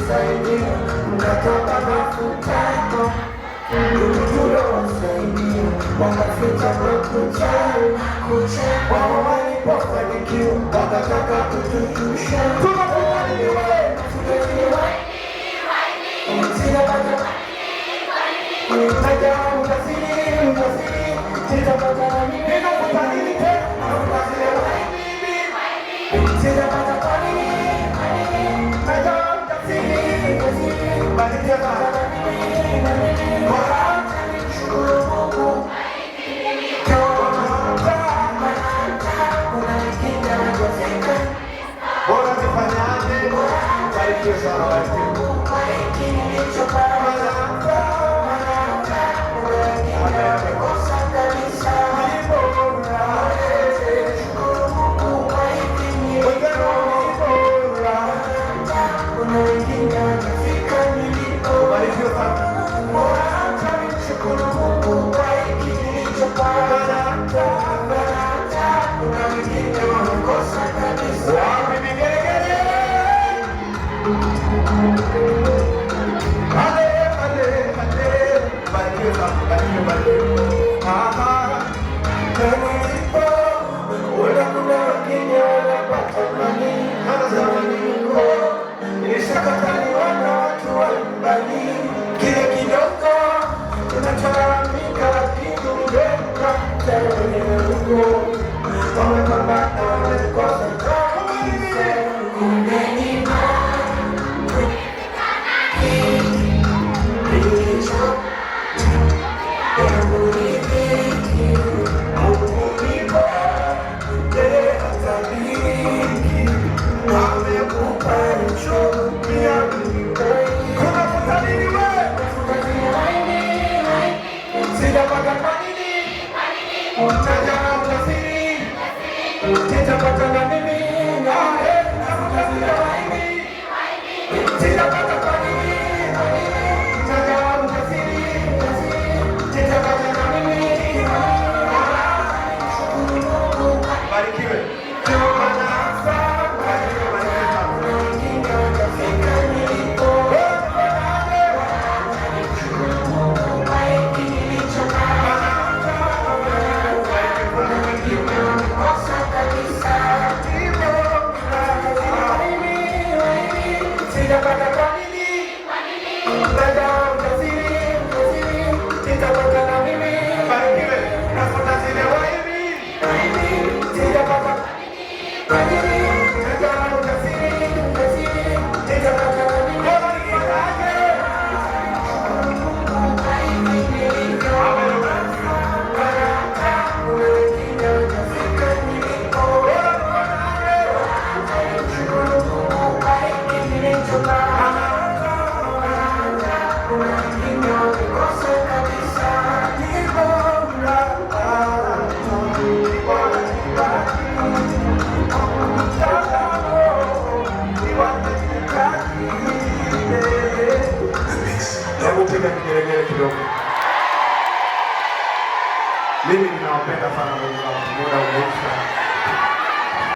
kusaidia, mkatoka mafutano, ndugu wasaidia, wakaficha makuchani, wao walipofanikiwa, wakataka kutushusha. Tunakubaliwa, Nitaja ukasiri, nitapata nini? Ninapata nini tena? Unakubaliwa mimi, nitapata kwa nini? Nitaja ukasiri, bali nitapata nini? Bora nishukuru Mungu. Bora nifanyaje? Barikiwe sana, barikiwe. Mimi ninawapenda sana, muda umeisha.